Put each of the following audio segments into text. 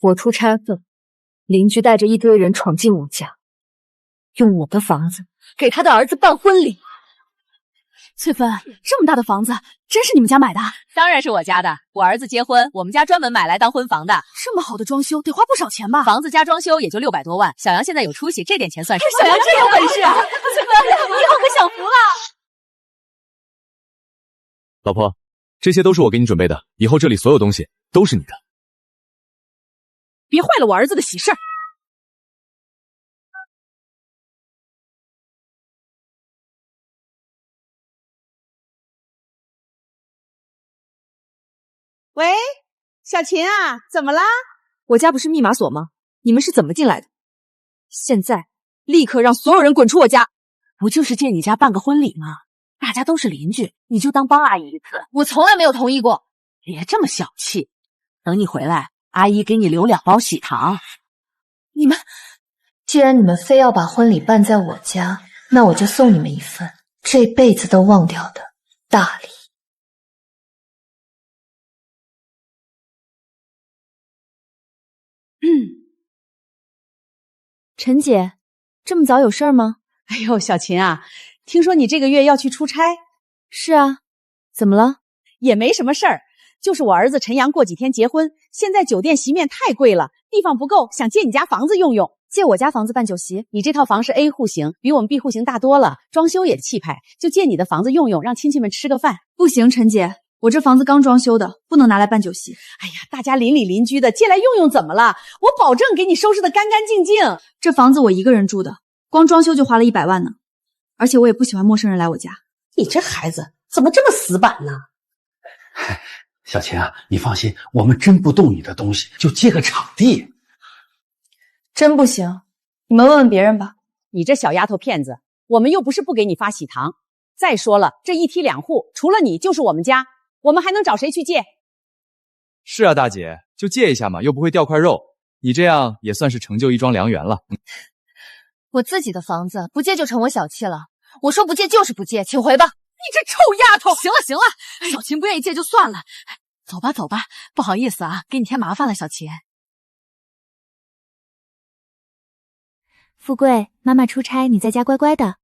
我出差后，邻居带着一堆人闯进我家，用我的房子给他的儿子办婚礼。翠芬，这么大的房子，真是你们家买的？当然是我家的，我儿子结婚，我们家专门买来当婚房的。这么好的装修，得花不少钱吧？房子加装修也就600多万，小杨现在有出息，这点钱算什么？小杨真有本事啊！翠芬，以后可享福了。老婆，这些都是我给你准备的，以后这里所有东西都是你的。别坏了我儿子的喜事儿。喂，小秦啊，怎么啦？我家不是密码锁吗？你们是怎么进来的？现在立刻让所有人滚出我家！不就是借你家办个婚礼吗？大家都是邻居，你就当帮阿姨一次。我从来没有同意过。别这么小气，等你回来，阿姨给你留2包喜糖。你们，既然你们非要把婚礼办在我家，那我就送你们一份这辈子都忘掉的大礼。陈姐，这么早有事儿吗？哎呦，小秦啊，听说你这个月要去出差？是啊，怎么了？也没什么事儿，就是我儿子陈阳过几天结婚，现在酒店席面太贵了，地方不够，想借你家房子用用。借我家房子办酒席？你这套房是 A 户型，比我们 B 户型大多了，装修也气派，就借你的房子用用，让亲戚们吃个饭。不行，陈姐，我这房子刚装修的，不能拿来办酒席。哎呀，大家邻里邻居的，借来用用怎么了？我保证给你收拾得干干净净。这房子我一个人住的，光装修就花了100万呢。而且我也不喜欢陌生人来我家。你这孩子怎么这么死板呢？小秦啊，你放心，我们真不动你的东西，就借个场地。真不行，你们问问别人吧。你这小丫头片子，我们又不是不给你发喜糖。再说了，这一梯2户，除了你就是我们家，我们还能找谁去借？是啊，大姐，就借一下嘛，又不会掉块肉。你这样也算是成就一桩良缘了。我自己的房子，不借就成我小气了。我说不借就是不借，请回吧。你这臭丫头！行了行了，小秦不愿意借就算了，走吧走吧，不好意思啊，给你添麻烦了，小秦。富贵，妈妈出差，你在家乖乖的。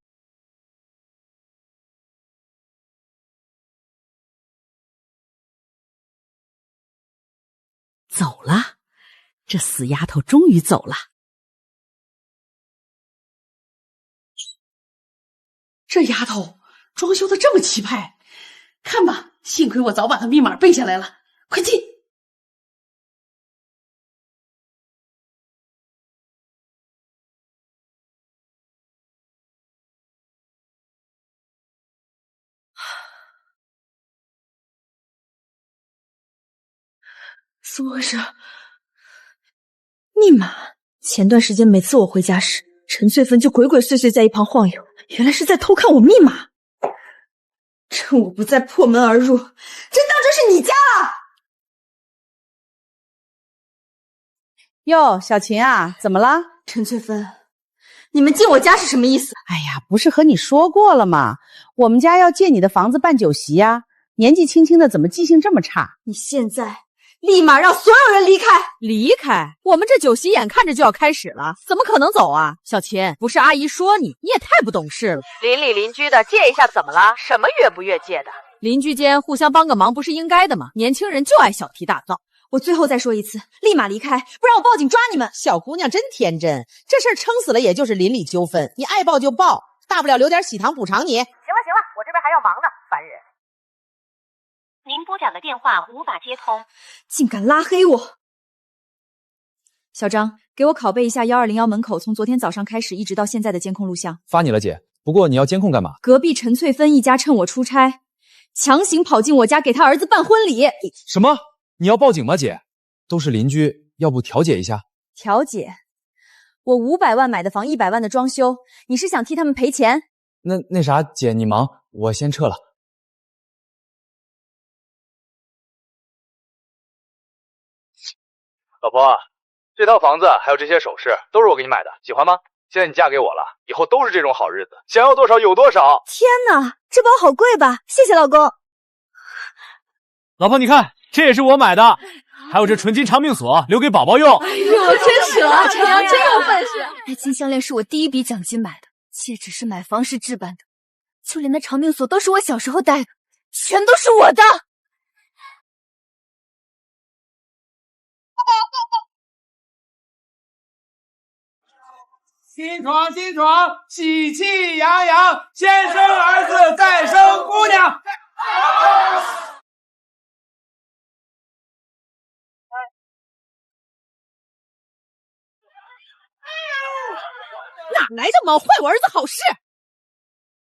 走了，这死丫头终于走了。这丫头装修的这么气派，看吧，幸亏我早把她密码背下来了。快进！怎么回事？密码？前段时间每次我回家时，陈翠芬就鬼鬼祟祟在一旁晃悠，原来是在偷看我密码。趁我不在破门而入，真当这是你家了？哟，小秦啊，怎么了？陈翠芬，你们进我家是什么意思？哎呀，不是和你说过了吗？我们家要借你的房子办酒席呀，年纪轻轻的怎么记性这么差？你现在立马让所有人离开！离开？我们这酒席眼看着就要开始了，怎么可能走啊？小秦，不是阿姨说你也太不懂事了。邻里邻居的借一下怎么了？什么越不越界的？邻居间互相帮个忙不是应该的吗？年轻人就爱小题大做。我最后再说一次，立马离开，不然我报警抓你们！小姑娘真天真，这事儿撑死了也就是邻里纠纷，你爱报就报，大不了留点喜糖补偿你。行了行了，我这边还要忙呢，烦人。您拨讲的电话无法接通，竟敢拉黑我！小张，给我拷贝一下1201门口从昨天早上开始一直到现在的监控录像。发你了，姐。不过你要监控干嘛？隔壁陈翠芬一家趁我出差，强行跑进我家给他儿子办婚礼。什么？你要报警吗，姐？都是邻居，要不调解一下？调解？我500万买的房，100万的装修，你是想替他们赔钱？那啥，姐你忙，我先撤了。老婆，这套房子还有这些首饰都是我给你买的，喜欢吗？现在你嫁给我了，以后都是这种好日子，想要多少有多少。天哪，这包好贵吧？谢谢老公。老婆，你看，这也是我买的。还有这纯金长命锁，留给宝宝用。哎呦，真是啊，陈阳真有本事！那金项链是我第一笔奖金买的，戒指是买房时置办的，就连那长命锁都是我小时候戴的，全都是我的。新床新床，喜气洋洋，先生儿子再生姑娘。哪来的猫，坏我儿子好事！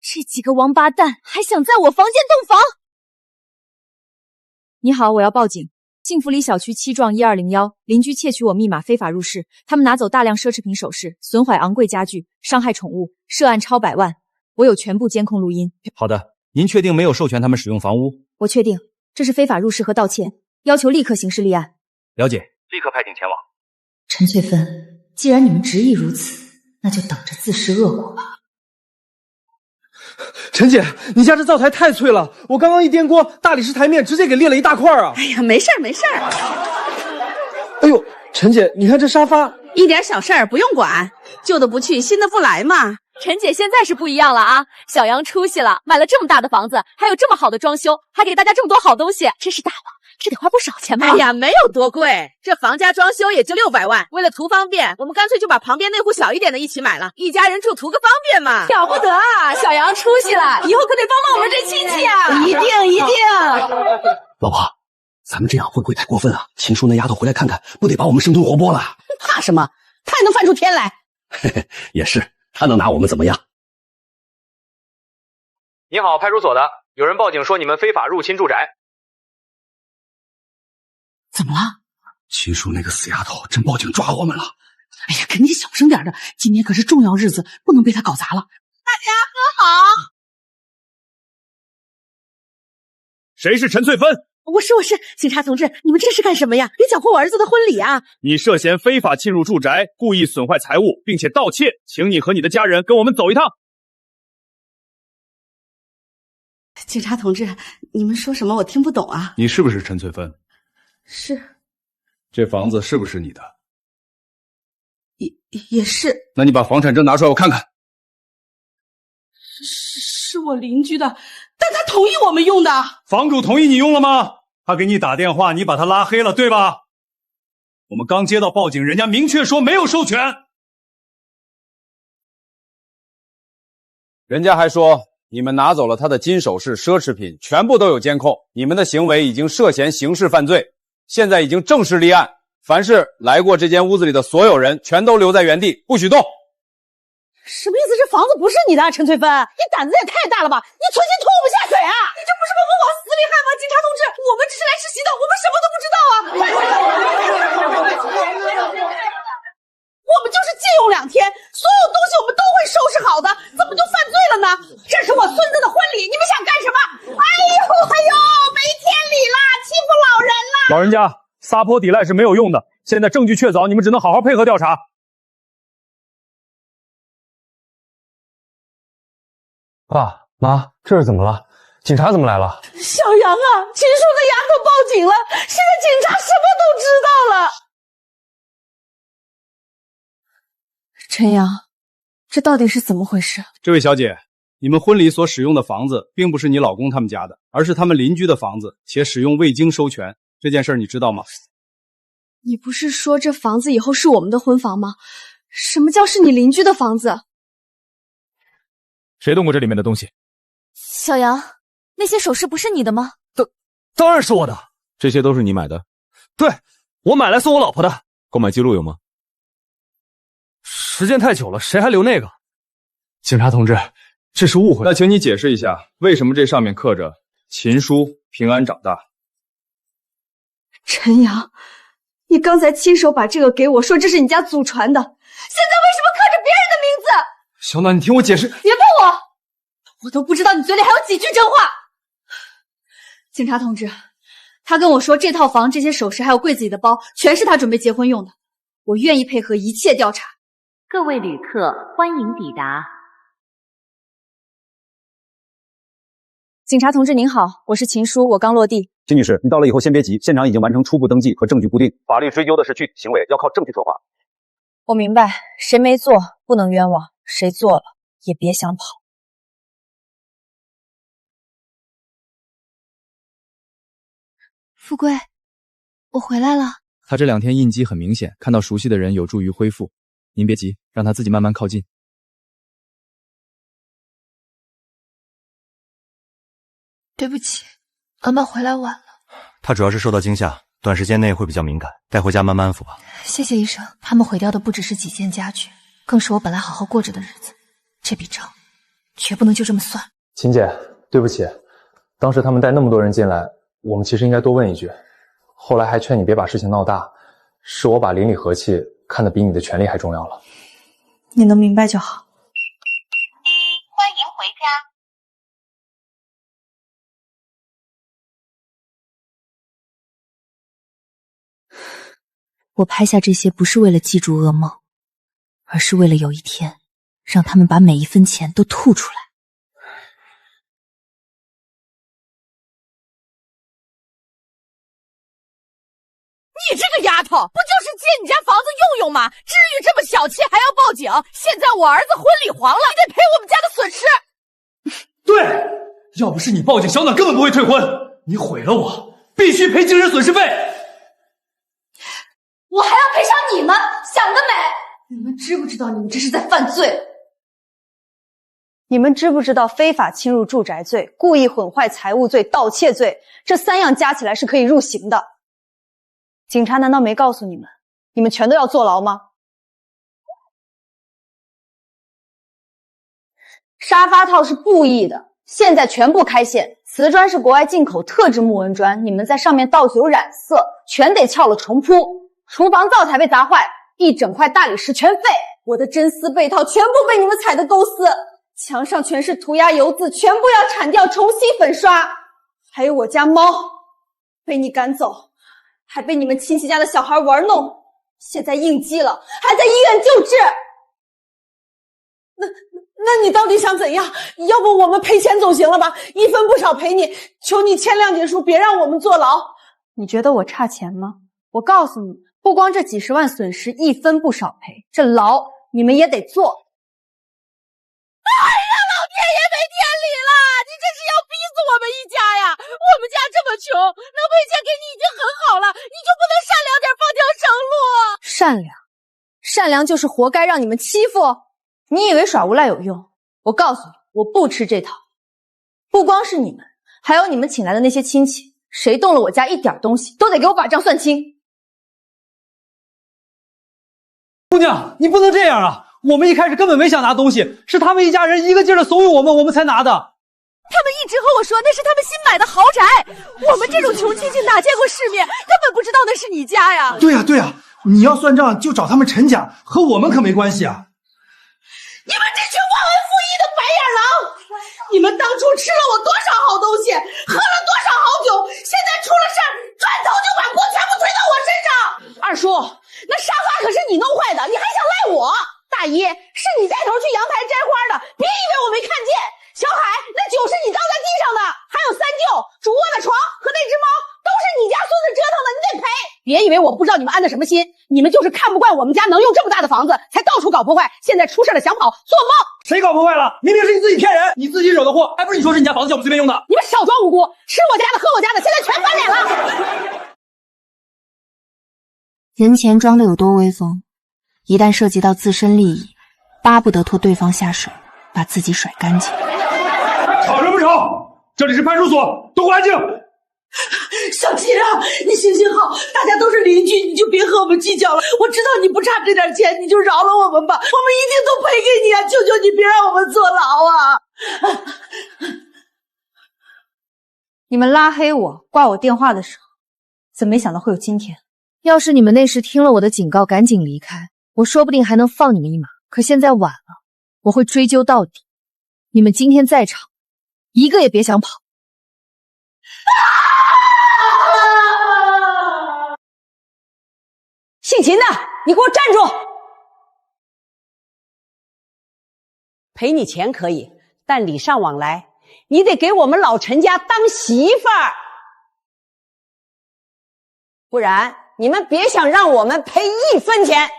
这几个王八蛋还想在我房间洞房！你好，我要报警。幸福里小区7幢1201，邻居窃取我密码非法入室，他们拿走大量奢侈品首饰，损坏昂贵家具，伤害宠物，涉案超100万。我有全部监控录音。好的，您确定没有授权他们使用房屋？我确定，这是非法入室和盗窃，要求立刻刑事立案。了解，立刻派警前往。陈翠芬，既然你们执意如此，那就等着自食恶果吧。陈姐，你家这灶台太脆了，我刚刚一颠锅，大理石台面直接给裂了一大块啊！哎呀，没事儿没事儿。哎呦，陈姐，你看这沙发，一点小事儿不用管，旧的不去，新的不来嘛。陈姐现在是不一样了啊，小杨出息了，买了这么大的房子，还有这么好的装修，还给大家这么多好东西，真是大王，这得花不少钱吧？哎呀，没有多贵，这房加装修也就600万。为了图方便，我们干脆就把旁边那户小一点的一起买了，一家人住图个方便嘛。了不得啊，小杨出息了，以后可得帮帮我们这亲戚啊！一定一定。老婆，咱们这样会不会太过分啊？秦叔那丫头回来看看，不得把我们生吞活剥了？怕什么？他也能翻出天来。嘿嘿，也是，他能拿我们怎么样？你好，派出所的，有人报警说你们非法入侵住宅。怎么了？秦叔那个死丫头真报警抓我们了！哎呀，赶紧小声点的，今天可是重要日子，不能被他搞砸了。大家和好。谁是陈翠芬？我是，警察同志，你们这是干什么呀？别搅和我儿子的婚礼啊！你涉嫌非法侵入住宅，故意损坏财物，并且盗窃，请你和你的家人跟我们走一趟。警察同志，你们说什么我听不懂啊？你是不是陈翠芬？是，这房子是不是你的？也是。那你把房产证拿出来我看看。是我邻居的，但他同意我们用的。房主同意你用了吗？他给你打电话，你把他拉黑了，对吧？我们刚接到报警，人家明确说没有授权。人家还说你们拿走了他的金首饰、奢侈品，全部都有监控，你们的行为已经涉嫌刑事犯罪，现在已经正式立案。凡是来过这间屋子里的所有人，全都留在原地，不许动。什么意思？这房子不是你的，陈翠芬，你胆子也太大了吧！你存心拖我们下水啊！你这不是把我们往死里害吗？警察同志，我们只是来实习的，我们什么都不知道啊！我们就是借用2天，所有东西我们都会收拾好的，怎么就犯罪了呢？这是我孙子的婚礼，你们想干什么？哎呦，没天理啦！欺负老人啦！老人家，撒泼抵赖是没有用的，现在证据确凿，你们只能好好配合调查。爸妈，这是怎么了？警察怎么来了？小杨啊，秦叔的丫头报警了，现在警察什么都知道了。陈阳，这到底是怎么回事？这位小姐，你们婚礼所使用的房子并不是你老公他们家的，而是他们邻居的房子，且使用未经授权。这件事你知道吗？你不是说这房子以后是我们的婚房吗？什么叫是你邻居的房子？谁动过这里面的东西？小杨，那些首饰不是你的吗？当然是我的。这些都是你买的？对，我买来送我老婆的。购买记录有吗？时间太久了，谁还留那个？警察同志，这是误会。那请你解释一下，为什么这上面刻着“秦叔平安长大”？陈阳，你刚才亲手把这个给我，说这是你家祖传的，现在为什么刻着别人的名字？小暖，你听我解释。别碰我！我都不知道你嘴里还有几句真话。警察同志，他跟我说这套房、这些首饰还有柜子里的包，全是他准备结婚用的。我愿意配合一切调查。各位旅客，欢迎抵达警察同志您好，我是秦叔，我刚落地。金女士，你到了以后先别急，现场已经完成初步登记和证据固定，法律追究的是具体行为，要靠证据说话。我明白，谁没做不能冤枉，谁做了也别想跑。富贵，我回来了。他这2天应激很明显，看到熟悉的人有助于恢复。您别急，让他自己慢慢靠近。对不起，妈妈回来晚了。他主要是受到惊吓，短时间内会比较敏感，带回家慢慢安抚吧。谢谢医生，他们毁掉的不只是几件家具，更是我本来好好过着的日子。这笔账绝不能就这么算。秦姐，对不起，当时他们带那么多人进来，我们其实应该多问一句。后来还劝你别把事情闹大，是我把邻里和气看得比你的权利还重要了。你能明白就好。欢迎回家。我拍下这些不是为了记住噩梦，而是为了有一天让他们把每一分钱都吐出来。你这个丫头，不就是借你家房子用用吗？至于这么小气还要报警？现在我儿子婚礼黄了，你得赔我们家的损失。对，要不是你报警，小暖根本不会退婚。你毁了我，必须赔精神损失费。我还要赔偿你们，想得美！你们知不知道你们这是在犯罪？你们知不知道非法侵入住宅罪、故意毁坏财物罪、盗窃罪，这3样加起来是可以入刑的？警察难道没告诉你们，你们全都要坐牢吗？沙发套是布艺的，现在全部开线。瓷砖是国外进口特制木纹砖，你们在上面倒酒染色，全得撬了重铺。厨房灶台被砸坏，一整块大理石全废。我的真丝被套全部被你们踩得勾丝，墙上全是涂鸦油渍，全部要铲掉重新粉刷。还有我家猫被你赶走，还被你们亲戚家的小孩玩弄，现在应激了，还在医院救治。那你到底想怎样？要不我们赔钱总行了吧？一分不少赔你，求你签谅解书，别让我们坐牢。你觉得我差钱吗？我告诉你，不光这几十万损失一分不少赔，这牢你们也得坐。哎呀，老天爷没天理了！你这是要逼死我们一家呀！我们家这么穷，能赔钱给你已经很好了，你就不能善良点，放条生路？善良，善良就是活该让你们欺负。你以为耍无赖有用？我告诉你，我不吃这套。不光是你们，还有你们请来的那些亲戚，谁动了我家一点东西，都得给我把账算清。姑娘，你不能这样啊！我们一开始根本没想拿东西，是他们一家人一个劲儿的怂恿我们才拿的。他们一直和我说那是他们新买的豪宅，我们这种穷亲戚哪见过世面，根本不知道那是你家呀！对呀对呀，你要算账就找他们陈家，和我们可没关系啊！你们这群忘恩负义的白眼狼！你们当初吃了我多少好东西，喝了多少好酒，现在出了事儿，转头就把锅全部推到我身上。二叔，那沙发可是你弄坏的，你还想赖我？大姨，是你带头去阳台摘花的，别以为我没看见。小海，那酒是你倒在地上的，还有三舅主卧的床和那只猫，都是你家孙子折腾的，你得赔。别以为我不知道你们安的什么心，你们就是看不惯我们家能用这么大的房子，才到处搞破坏，现在出事了想跑，做梦！谁搞破坏了？明明是你自己骗人，你自己惹的祸，还不是你说是你家房子叫我们随便用的？你们少装无辜，吃我家的喝我家的，现在全翻脸了。人前装的有多威风，一旦涉及到自身利益，巴不得拖对方下水，把自己甩干净。吵什么吵？这里是派出所，都安静！小七啊，你行行好，大家都是邻居，你就别和我们计较了。我知道你不差这点钱，你就饶了我们吧，我们一定都赔给你啊！求求你别让我们坐牢啊！你们拉黑我、挂我电话的时候，怎么没想到会有今天？要是你们那时听了我的警告，赶紧离开，我说不定还能放你们一马。可现在晚了，我会追究到底。你们今天在场，一个也别想跑。姓秦的，你给我站住！赔你钱可以，但礼尚往来，你得给我们老陈家当媳妇儿，不然你们别想让我们赔1分钱。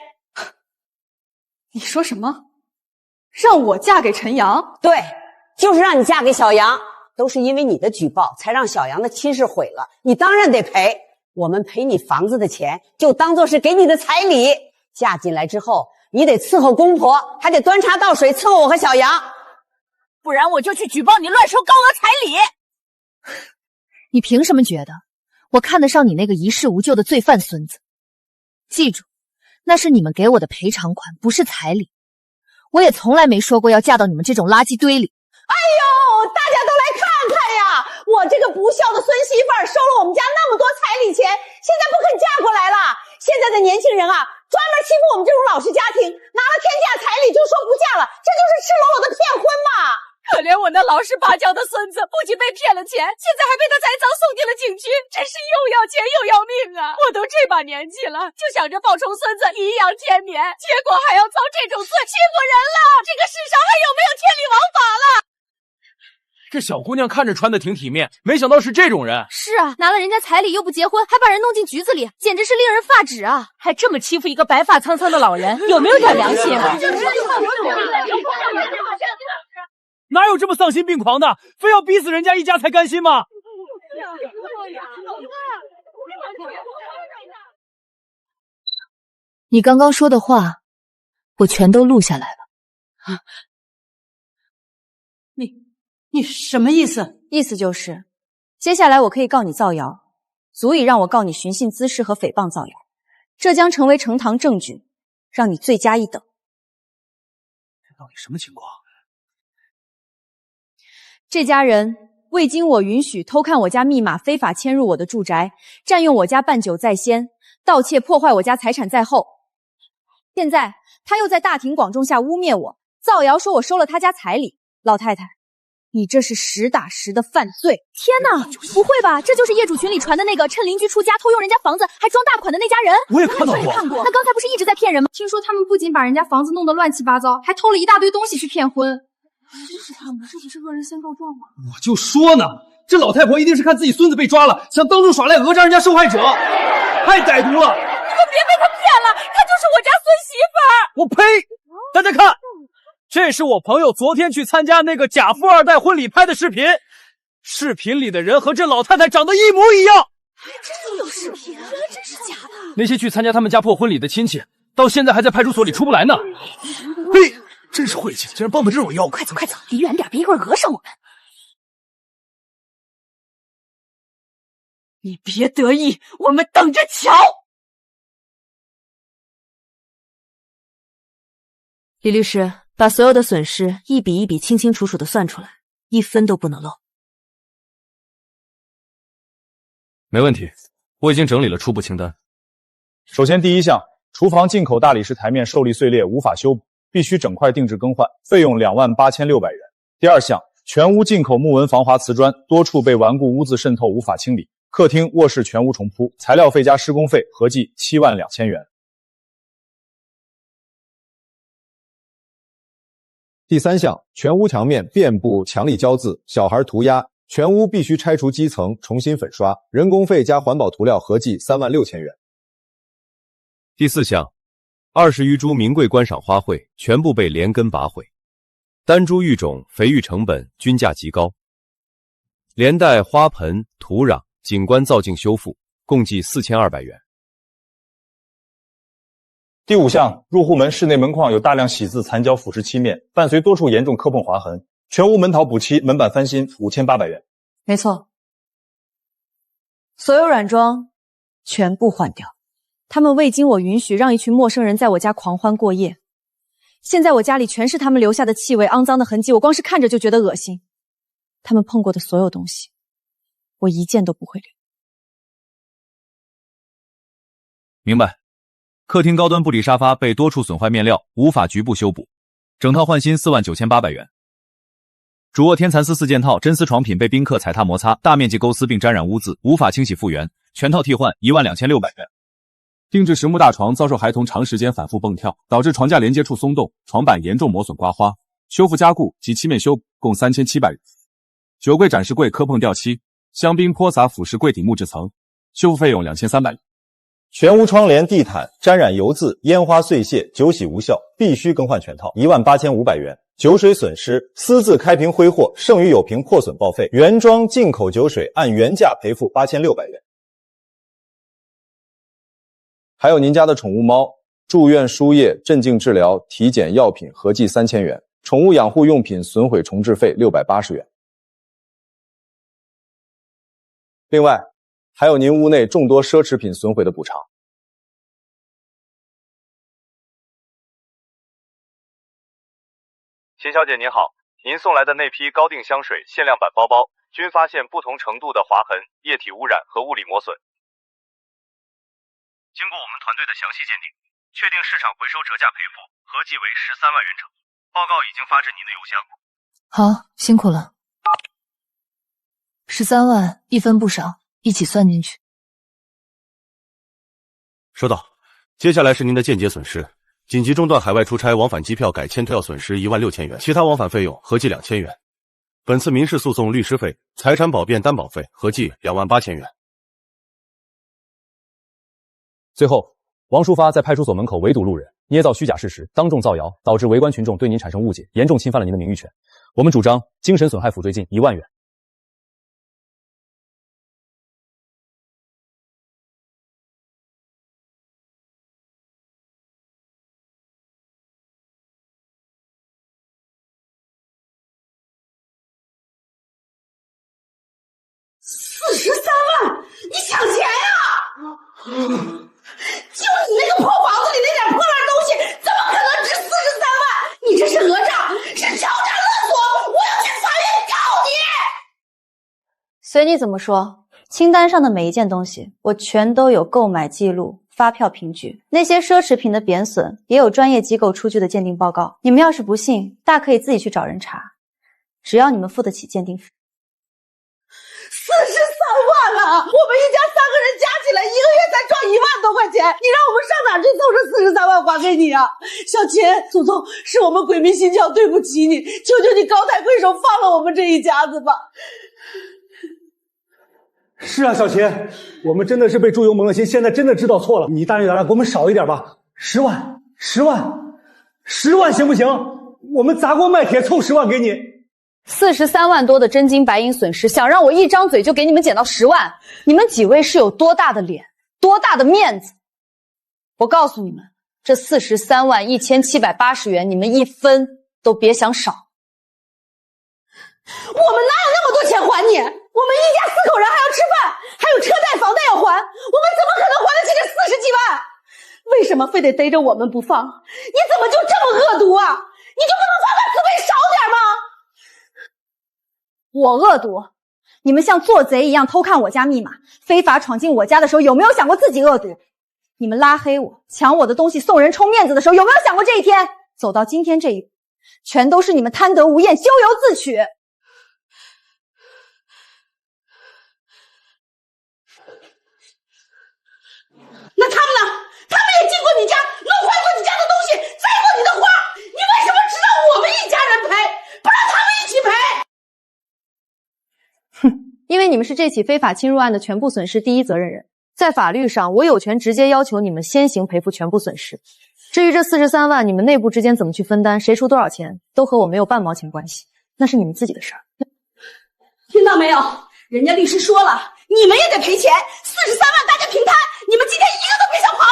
你说什么？让我嫁给陈阳？对，就是让你嫁给小杨，都是因为你的举报才让小杨的亲事毁了，你当然得赔。我们赔你房子的钱就当做是给你的彩礼，嫁进来之后你得伺候公婆，还得端茶倒水伺候我和小杨，不然我就去举报你乱收高额彩礼。你凭什么觉得我看得上你那个一事无救的罪犯孙子？记住，那是你们给我的赔偿款，不是彩礼。我也从来没说过要嫁到你们这种垃圾堆里。哎呦，大家都来看看呀！我这个不孝的孙媳妇儿收了我们家那么多彩礼钱，现在不肯嫁过来了。现在的年轻人啊，专门欺负我们这种老实家庭，拿了天价彩礼就说不嫁了，这就是赤裸裸的骗婚嘛！可怜我那老实巴交的孙子，不仅被骗了钱，现在还被他栽赃送进了警局，真是又要钱又要命啊！我都这把年纪了，就想着抱重孙子，颐养天年，结果还要遭这种罪，欺负人了！这个世上还有没有天理王法了？这小姑娘看着穿的挺体面，没想到是这种人。是啊，拿了人家彩礼又不结婚，还把人弄进局子里，简直是令人发指啊！还这么欺负一个白发苍苍的老人，有没有点良心啊？哪有这么丧心病狂的，非要逼死人家一家才甘心吗？你刚刚说的话，我全都录下来了。啊，你什么意思？意思就是，接下来我可以告你造谣，足以让我告你寻衅滋事和诽谤造谣，这将成为呈堂证据，让你罪加一等。这到底什么情况？这家人未经我允许偷看我家密码，非法迁入我的住宅，占用我家办酒在先，盗窃破坏我家财产在后。现在他又在大庭广众下污蔑我，造谣说我收了他家彩礼。老太太，你这是实打实的犯罪！天哪，不会吧？这就是业主群里传的那个趁邻居出家偷用人家房子还装大款的那家人？我也看到过。那刚才不是一直在骗人吗？听说他们不仅把人家房子弄得乱七八糟，还偷了一大堆东西去骗婚。真是他们，这不是恶人先告状吗？我就说呢，这老太婆一定是看自己孙子被抓了，想当众耍赖讹诈人家受害者，太歹毒了！你们别被他骗了，她就是我家孙媳妇儿！我呸！大家看，这是我朋友昨天去参加那个假富二代婚礼拍的视频，视频里的人和这老太太长得一模一样。还真有视频啊，真是假的？那些去参加他们家破婚礼的亲戚，到现在还在派出所里出不来呢。嘿！真是晦气，竟然帮着这种妖怪！快走快走，离远点，别一会儿讹上我们。你别得意，我们等着瞧。李律师，把所有的损失一笔一笔清清楚楚的算出来，1分都不能漏。没问题，我已经整理了初步清单。首先第一项，厨房进口大理石台面受力碎裂，无法修补，必须整块定制更换，费用28600元。第二项，全屋进口木纹防滑瓷砖，多处被顽固污渍渗透，无法清理，客厅、卧室全屋重铺，材料费加施工费合计72000元。第三项，全屋墙面遍布强力胶渍、小孩涂鸦，全屋必须拆除基层，重新粉刷，人工费加环保涂料合计36000元。第四项，20余株名贵观赏花卉全部被连根拔毁，单株育种、肥育成本均价极高，连带花盆、土壤、景观造境修复，共计4200元。第五项，入户门室内门框有大量喜字残胶腐蚀漆面，伴随多处严重磕碰划痕，全屋门陶补漆、门板翻新5800元。没错，所有软装全部换掉。他们未经我允许，让一群陌生人在我家狂欢过夜。现在我家里全是他们留下的气味、肮脏的痕迹，我光是看着就觉得恶心。他们碰过的所有东西，我一件都不会留。明白。客厅高端布里沙发被多处损坏面料，无法局部修补，整套换新49800元。主卧天蚕丝4件套，真丝床品被宾客踩踏摩擦，大面积勾丝并沾染污渍，无法清洗复原，全套替换12600元。定制实木大床遭受孩童长时间反复蹦跳，导致床架连接处松动，床板严重磨损刮花，修复加固及漆面修补共3700元。酒柜、展示柜、磕碰掉漆，香槟泼洒腐蚀柜体木质层，修复费用2300元。全屋窗帘、地毯沾染油渍、烟花碎屑，酒洗无效，必须更换全套，18500元。酒水损失，私自开瓶挥霍，剩余有瓶破损报废，原装进口酒水按原价赔付8600元。还有您家的宠物猫，住院输液、镇静治疗、体检药品合计3000元，宠物养护用品损毁重置费680元。另外，还有您屋内众多奢侈品损毁的补偿。秦小姐您好，您送来的那批高定香水限量版包包均发现不同程度的划痕、液体污染和物理磨损。经过我们团队的详细鉴定，确定市场回收折价赔付，合计为13万元整。报告已经发至您的邮箱。好，辛苦了。13万，一分不少，一起算进去。收到。接下来是您的间接损失，紧急中断海外出差往返机票改签退票损失16000元，其他往返费用合计2000元。本次民事诉讼律师费、财产保辩担保费合计28000元。最后，王淑发在派出所门口围堵路人，捏造虚假事实，当众造谣，导致围观群众对您产生误解，严重侵犯了您的名誉权。我们主张精神损害抚慰金1万元。43万，你抢钱呀！就你那个破房子里那点破烂东西，怎么可能值43万？你这是讹诈，是敲诈勒索！我要去法院告你！随你怎么说，清单上的每一件东西，我全都有购买记录、发票凭据。那些奢侈品的贬损，也有专业机构出具的鉴定报告。你们要是不信，大可以自己去找人查，只要你们付得起鉴定费。43万啊！我们一家3个人加起来1个月才赚1万多块钱，你让我们上哪去凑这43万还给你啊？小秦，祖宗，是我们鬼迷心窍，对不起你，求求你高抬贵手，放了我们这一家子吧。是啊，小秦，我们真的是被猪油蒙了心，现在真的知道错了。你大人大量给我们少一点吧，10万，10万，10万行不行？我们砸锅卖铁凑10万给你。43万多的真金白银损失，想让我一张嘴就给你们减到10万，你们几位是有多大的脸，多大的面子？我告诉你们，这43万1780元，你们一分都别想少。我们哪有那么多钱还你？我们一家4口人还要吃饭，还有车贷、房贷要还，我们怎么可能还得起这40几万？为什么非得逮着我们不放？你怎么就这么恶毒啊？你就不能发发慈悲少点吗？我恶毒？你们像做贼一样偷看我家密码，非法闯进我家的时候，有没有想过自己恶毒？你们拉黑我，抢我的东西，送人充面子的时候，有没有想过这一天？走到今天这一步，全都是你们贪得无厌，咎由自取。那他们呢？他们也进过你家，弄坏过你家的东西，栽过你的花，你为什么只让我们一家人赔，不让他们一起赔？因为你们是这起非法侵入案的全部损失第一责任人，在法律上，我有权直接要求你们先行赔付全部损失。至于这43万，你们内部之间怎么去分担，谁出多少钱，都和我没有半毛钱关系，那是你们自己的事儿。听到没有？人家律师说了，你们也得赔钱，43万大家平摊，你们今天一个都别想跑。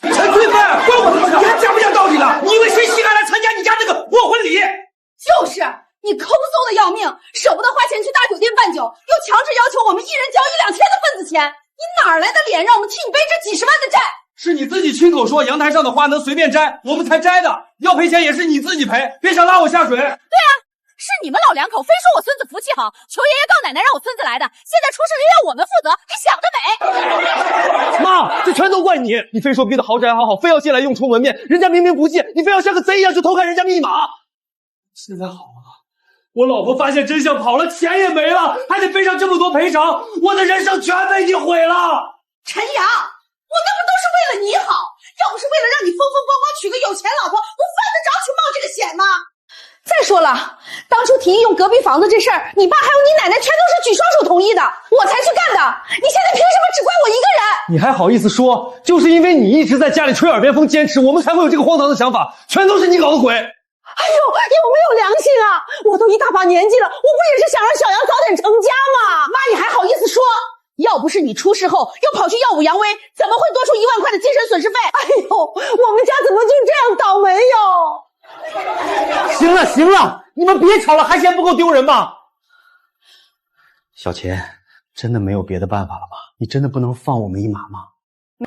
陈翠芬，关我什么事？你还讲不讲道理了？你以为谁稀罕来参加你家这个破婚礼？就是。你抠搜的要命，舍不得花钱去大酒店办酒，又强制要求我们一人交1-2千的份子钱，你哪来的脸让我们替你背这几十万的债？是你自己亲口说阳台上的花能随便摘，我们才摘的，要赔钱也是你自己赔，别想拉我下水。对啊，是你们老两口非说我孙子福气好，求爷爷告奶奶让我孙子来的，现在出事又要我们负责，你想得美！妈，这全都怪你！你非说逼的豪宅好好，非要进来用充门面，人家明明不进，你非要像个贼一样去偷看人家密码。现在好了，我老婆发现真相跑了，钱也没了，还得背上这么多赔偿，我的人生全被你毁了。陈阳，我那不都是为了你好，要不是为了让你风风光光娶个有钱老婆，我犯得着去冒这个险吗？再说了，当初提提议用隔壁房子这事儿，你爸还有你奶奶全都是举双手同意的，我才去干的。你现在凭什么只怪我一个人？你还好意思说？就是因为你一直在家里吹耳边风，坚持，我们才会有这个荒唐的想法，全都是你搞的鬼。哎呦，有没有良心啊？我都一大把年纪了，我不也是想让小杨早点成家吗？妈，你还好意思说？要不是你出事后又跑去耀武扬威，怎么会多出1万块的精神损失费？哎呦，我们家怎么就这样倒霉哟？行了行了，你们别吵了，还嫌不够丢人吗？小钱，真的没有别的办法了吗？你真的不能放我们一马吗？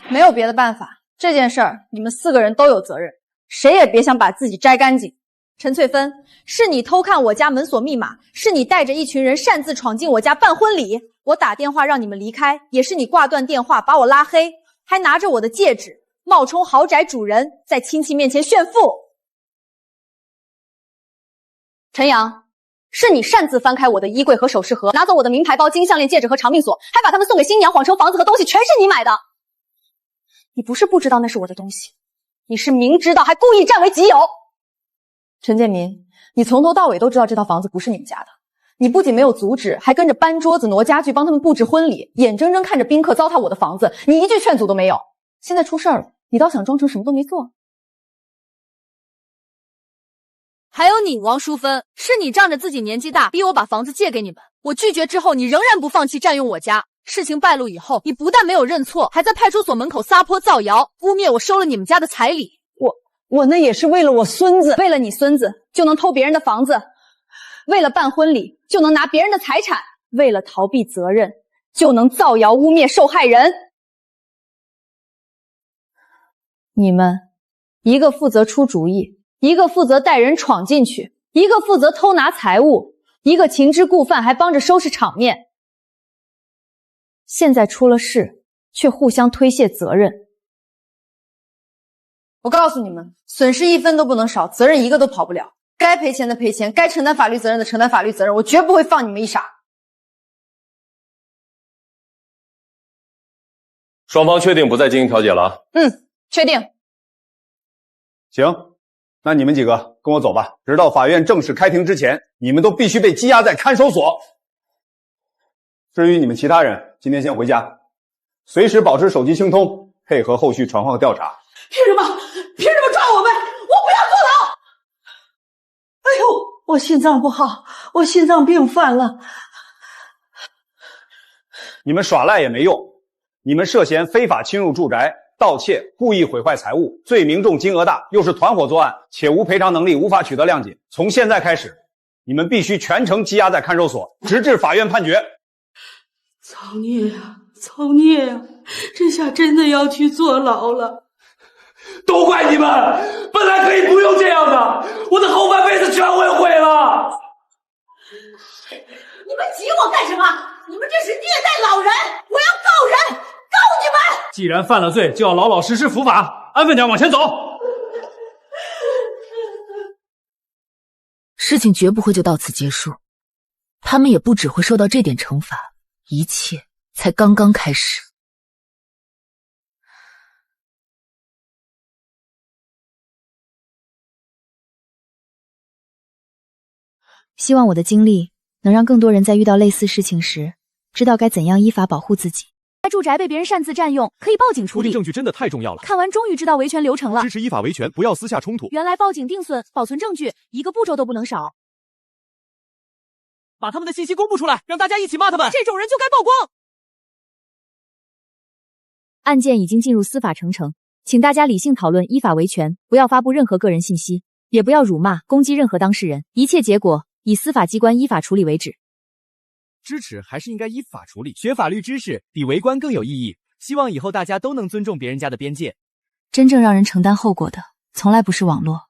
没有别的办法，这件事儿你们4个人都有责任，谁也别想把自己摘干净。陈翠芬，是你偷看我家门锁密码，是你带着一群人擅自闯进我家办婚礼，我打电话让你们离开，也是你挂断电话把我拉黑，还拿着我的戒指冒充豪宅主人，在亲戚面前炫富。陈阳，是你擅自翻开我的衣柜和首饰盒，拿走我的名牌包、金项链、戒指和长命锁，还把它们送给新娘，谎称房子和东西全是你买的。你不是不知道那是我的东西，你是明知道还故意占为己有。陈建民，你从头到尾都知道这套房子不是你们家的，你不仅没有阻止，还跟着搬桌子挪家具帮他们布置婚礼，眼睁睁看着宾客糟蹋我的房子，你一句劝阻都没有。现在出事儿了，你倒想装成什么都没做。还有你王淑芬，是你仗着自己年纪大逼我把房子借给你们，我拒绝之后你仍然不放弃占用我家，事情败露以后你不但没有认错，还在派出所门口撒泼造谣，污蔑我收了你们家的彩礼。我那也是为了我孙子，为了你孙子就能偷别人的房子，为了办婚礼就能拿别人的财产，为了逃避责任就能造谣污蔑受害人。你们一个负责出主意，一个负责带人闯进去，一个负责偷拿财物，一个情之故犯还帮着收拾场面，现在出了事却互相推卸责任。我告诉你们，损失1分都不能少，责任一个都跑不了。该赔钱的赔钱，该承担法律责任的承担法律责任，我绝不会放你们一傻。双方确定不再进行调解了？确定。行，那你们几个跟我走吧，直到法院正式开庭之前，你们都必须被羁押在看守所。至于你们其他人，今天先回家，随时保持手机清通，配合后续传唤和调查。凭什么抓我们？我不要坐牢！哎呦，我心脏不好，我心脏病犯了。你们耍赖也没用，你们涉嫌非法侵入住宅、盗窃、故意毁坏财物，罪名重、金额大，又是团伙作案，且无赔偿能力，无法取得谅解。从现在开始，你们必须全程羁押在看守所，直至法院判决。造孽呀，造孽呀！这下真的要去坐牢了。都怪你们，本来可以不用这样的，我的后半辈子全会毁了。你们挤我干什么？你们这是虐待老人！我要告人，告你们！既然犯了罪，就要老老实实伏法，安分点往前走。事情绝不会就到此结束，他们也不只会受到这点惩罚，一切才刚刚开始。希望我的经历能让更多人在遇到类似事情时，知道该怎样依法保护自己。住宅被别人擅自占用，可以报警处理。证据真的太重要了。看完终于知道维权流程了，支持依法维权，不要私下冲突。原来报警定损、保存证据，一个步骤都不能少。把他们的信息公布出来，让大家一起骂他们。这种人就该曝光。案件已经进入司法程程，请大家理性讨论，依法维权，不要发布任何个人信息，也不要辱骂、攻击任何当事人，一切结果以司法机关依法处理为止。支持还是应该依法处理，学法律知识比围观更有意义。希望以后大家都能尊重别人家的边界。真正让人承担后果的，从来不是网络，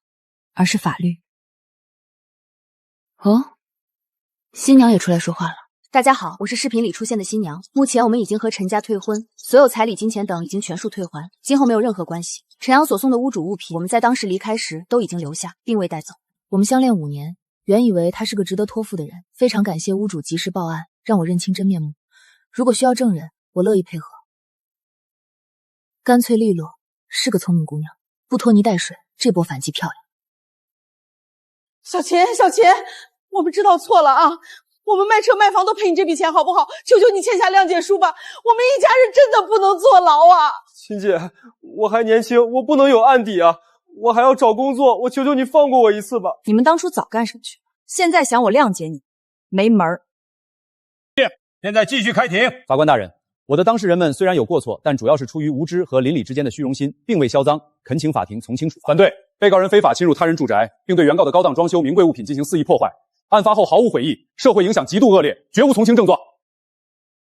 而是法律。哦，新娘也出来说话了。大家好，我是视频里出现的新娘。目前我们已经和陈家退婚，所有彩礼、金钱等已经全数退还，今后没有任何关系。陈阳所送的屋主物品，我们在当时离开时都已经留下，并未带走。我们相恋5年，原以为他是个值得托付的人，非常感谢屋主及时报案，让我认清真面目。如果需要证人，我乐意配合。干脆利落，是个聪明姑娘，不拖泥带水，这波反击漂亮。小钱，我们知道错了啊，我们卖车卖房都赔你这笔钱好不好？求求你签下谅解书吧，我们一家人真的不能坐牢啊！秦姐，我还年轻，我不能有案底啊，我还要找工作，我求求你放过我一次吧。你们当初早干什么去了？现在想我谅解你，没门儿。现在继续开庭。法官大人，我的当事人们虽然有过错，但主要是出于无知和邻里之间的虚荣心，并未销赃，恳请法庭从轻处罚。反对，被告人非法侵入他人住宅，并对原告的高档装修、名贵物品进行肆意破坏，案发后毫无悔意，社会影响极度恶劣，绝无从轻症状。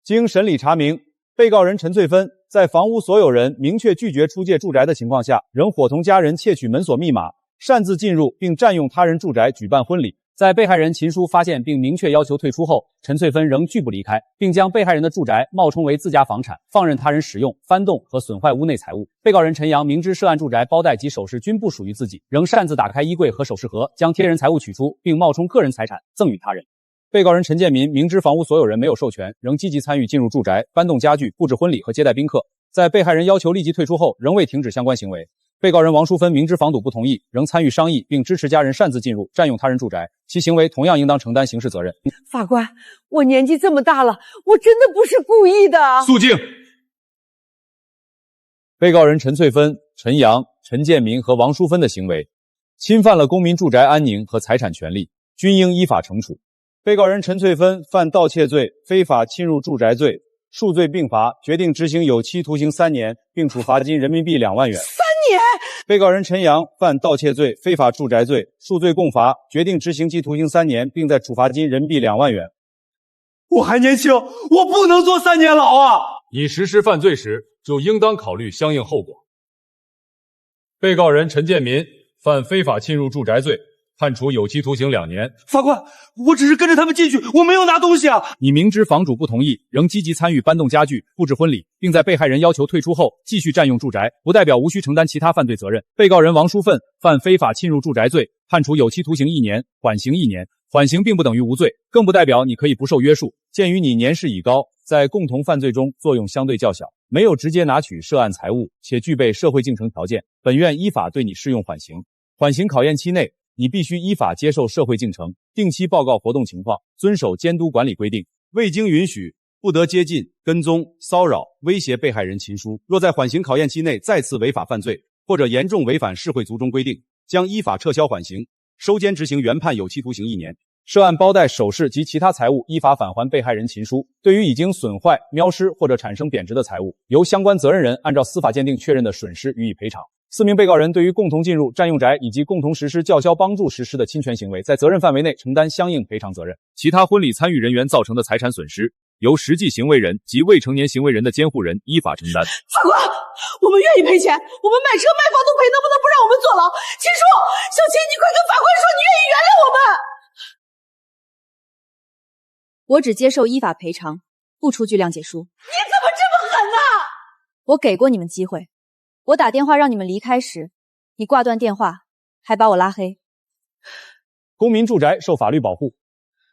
经审理查明，被告人陈翠芬在房屋所有人明确拒绝出借住宅的情况下，仍伙同家人窃取门锁密码，擅自进入并占用他人住宅举办婚礼。在被害人秦叔发现并明确要求退出后，陈翠芬仍拒不离开，并将被害人的住宅冒充为自家房产，放任他人使用、翻动和损坏屋内财物。被告人陈阳明知涉案住宅包袋及首饰均不属于自己，仍擅自打开衣柜和首饰盒，将贴人财物取出，并冒充个人财产赠与他人。被告人陈建民明知房屋所有人没有授权，仍积极参与进入住宅，搬动家具、布置婚礼和接待宾客。在被害人要求立即退出后，仍未停止相关行为。被告人王淑芬明知房主不同意，仍参与商议并支持家人擅自进入，占用他人住宅，其行为同样应当承担刑事责任。法官，我年纪这么大了，我真的不是故意的。肃静。被告人陈翠芬、陈阳、陈建民和王淑芬的行为侵犯了公民住宅安宁和财产权利，均应依法惩处。被告人陈翠芬犯盗窃罪、非法侵入住宅罪，数罪并罚，决定执行有期徒刑3年，并处罚金人民币2万元。3年。被告人陈阳犯盗窃罪、非法住宅罪，数罪共罚，决定执行其徒刑3年，并在处罚金人民币2万元。我还年轻，我不能坐3年牢啊！你实施犯罪时，就应当考虑相应后果。被告人陈建民犯非法侵入住宅罪，判处有期徒刑2年。法官，我只是跟着他们进去，我没有拿东西啊！你明知房主不同意，仍积极参与搬动家具、布置婚礼，并在被害人要求退出后继续占用住宅，不代表无需承担其他犯罪责任。被告人王淑芬犯非法侵入住宅罪，判处有期徒刑1年，缓刑1年。缓刑并不等于无罪，更不代表你可以不受约束。鉴于你年事已高，在共同犯罪中作用相对较小，没有直接拿取涉案财物，且具备社会进程条件，本院依法对你适用缓刑。缓刑考验期内，你必须依法接受社会进程，定期报告活动情况，遵守监督管理规定。未经允许，不得接近、跟踪、骚扰、威胁被害人秦叔。若在缓刑考验期内再次违法犯罪，或者严重违反市会族中规定，将依法撤销缓刑，收监执行原判有期徒刑1年。涉案包袋、首饰及其他财物依法返还被害人秦叔。对于已经损坏、喵失或者产生贬值的财物，由相关责任人按照司法鉴定确认的损失予以赔偿。4名被告人对于共同进入、占用宅以及共同实施叫嚣帮助实施的侵权行为，在责任范围内承担相应赔偿责任。其他婚礼参与人员造成的财产损失，由实际行为人及未成年行为人的监护人依法承担。法官，我们愿意赔钱，我们买车卖房都赔，能不能不让我们坐牢？秦叔，小秦，你快跟法官说，你愿意原谅我们。我只接受依法赔偿，不出具谅解书。你怎么这么狠呢？我给过你们机会，我打电话让你们离开时，你挂断电话，还把我拉黑。公民住宅受法律保护，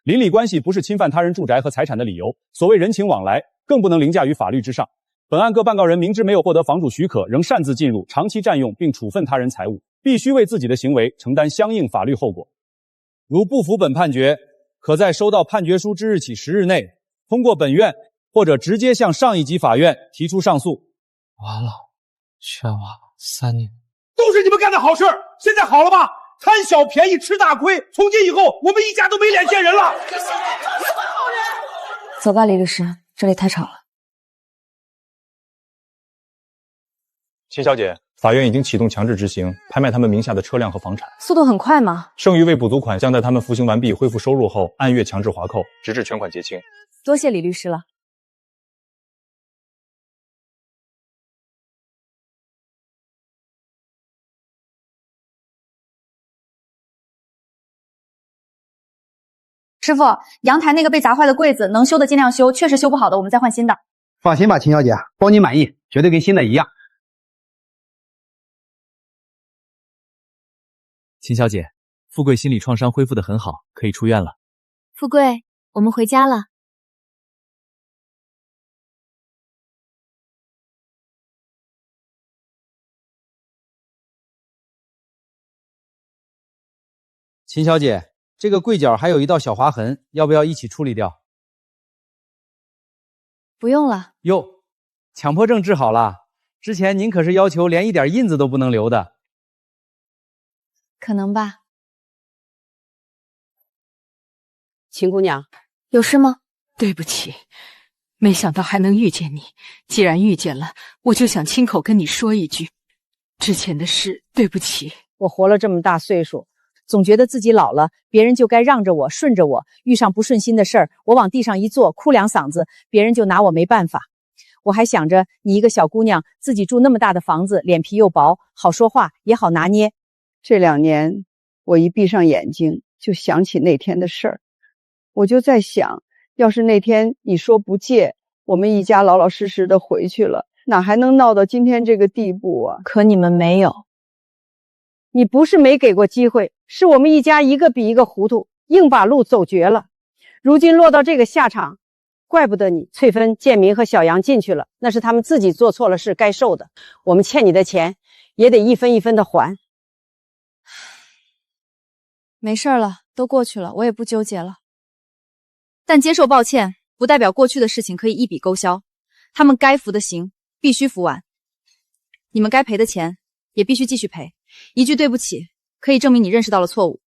邻里关系不是侵犯他人住宅和财产的理由。所谓人情往来，更不能凌驾于法律之上。本案各办告人明知没有获得房主许可，仍擅自进入、长期占用并处分他人财物，必须为自己的行为承担相应法律后果。如不服本判决，可在收到判决书之日起10日内，通过本院或者直接向上一级法院提出上诉。完了，劝我3年，都是你们干的好事，现在好了吧？贪小便宜吃大亏，从今以后我们一家都没脸见人了。走吧，李律师，这里太吵了。秦小姐，法院已经启动强制执行，拍卖他们名下的车辆和房产，速度很快吗？剩余未补足款将在他们服刑完毕恢复收入后，按月强制划扣，直至全款结清。多谢李律师了。师傅，阳台那个被砸坏的柜子，能修的尽量修，确实修不好的我们再换新的。放心吧，秦小姐，包你满意，绝对跟新的一样。秦小姐，富贵心理创伤恢复得很好，可以出院了。富贵，我们回家了。秦小姐，这个柜角还有一道小划痕，要不要一起处理掉？不用了。哟，强迫症治好了。之前您可是要求连一点印子都不能留的。可能吧。秦姑娘，有事吗？对不起，没想到还能遇见你。既然遇见了，我就想亲口跟你说一句，之前的事对不起。我活了这么大岁数，总觉得自己老了，别人就该让着我，顺着我。遇上不顺心的事儿，我往地上一坐，哭两嗓子，别人就拿我没办法。我还想着你一个小姑娘，自己住那么大的房子，脸皮又薄，好说话也好拿捏。这2年，我一闭上眼睛就想起那天的事儿，我就在想，要是那天你说不借，我们一家老老实实的回去了，哪还能闹到今天这个地步啊？可你们没有。你不是没给过机会，是我们一家一个比一个糊涂，硬把路走绝了。如今落到这个下场，怪不得你翠芬、建明和小杨进去了，那是他们自己做错了事该受的。我们欠你的钱也得一分一分的还。没事了，都过去了，我也不纠结了。但接受抱歉，不代表过去的事情可以一笔勾销。他们该服的刑必须服完，你们该赔的钱也必须继续赔。一句对不起可以证明你认识到了错误，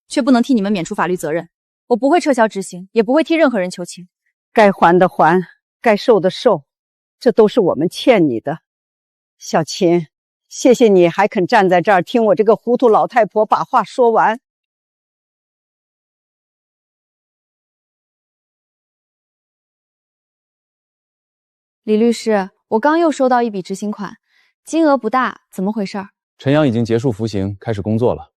却不能替你们免除法律责任。我不会撤销执行，也不会替任何人求情。该还的还，该受的受，这都是我们欠你的。小秦，谢谢你还肯站在这儿听我这个糊涂老太婆把话说完。李律师，我刚又收到一笔执行款，金额不大，怎么回事？陈阳已经结束服刑，开始工作了。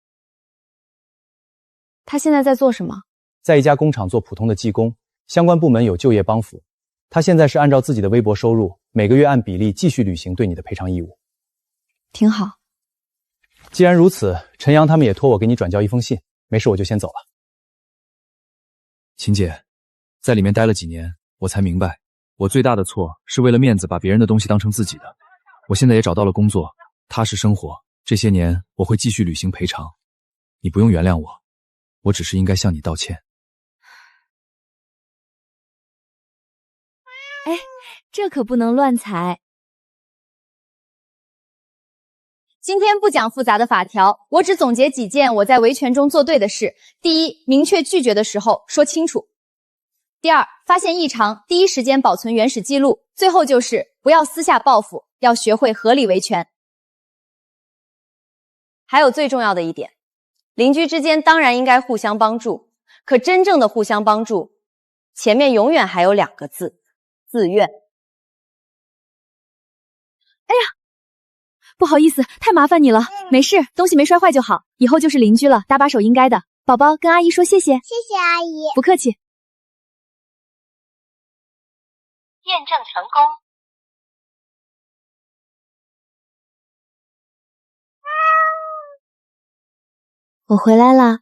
他现在在做什么？在一家工厂做普通的技工，相关部门有就业帮扶。他现在是按照自己的微薄收入，每个月按比例继续履行对你的赔偿义务。挺好。既然如此，陈阳他们也托我给你转交一封信。没事，我就先走了。秦姐，在里面待了几年，我才明白，我最大的错是为了面子把别人的东西当成自己的。我现在也找到了工作，踏实生活。这些年我会继续履行赔偿，你不用原谅我，我只是应该向你道歉。哎，这可不能乱踩。今天不讲复杂的法条，我只总结几件我在维权中做对的事。第一，明确拒绝的时候说清楚。第二，发现异常，第一时间保存原始记录。最后就是不要私下报复，要学会合理维权。还有最重要的一点，邻居之间当然应该互相帮助，可真正的互相帮助，前面永远还有2个字：自愿。哎呀，不好意思，太麻烦你了。没事，东西没摔坏就好，以后就是邻居了，搭把手应该的。宝宝跟阿姨说谢谢。谢谢阿姨。不客气。验证成功。我回来啦。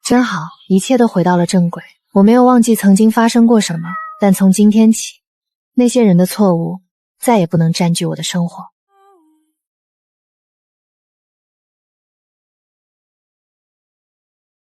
真好，一切都回到了正轨。我没有忘记曾经发生过什么，但从今天起，那些人的错误再也不能占据我的生活。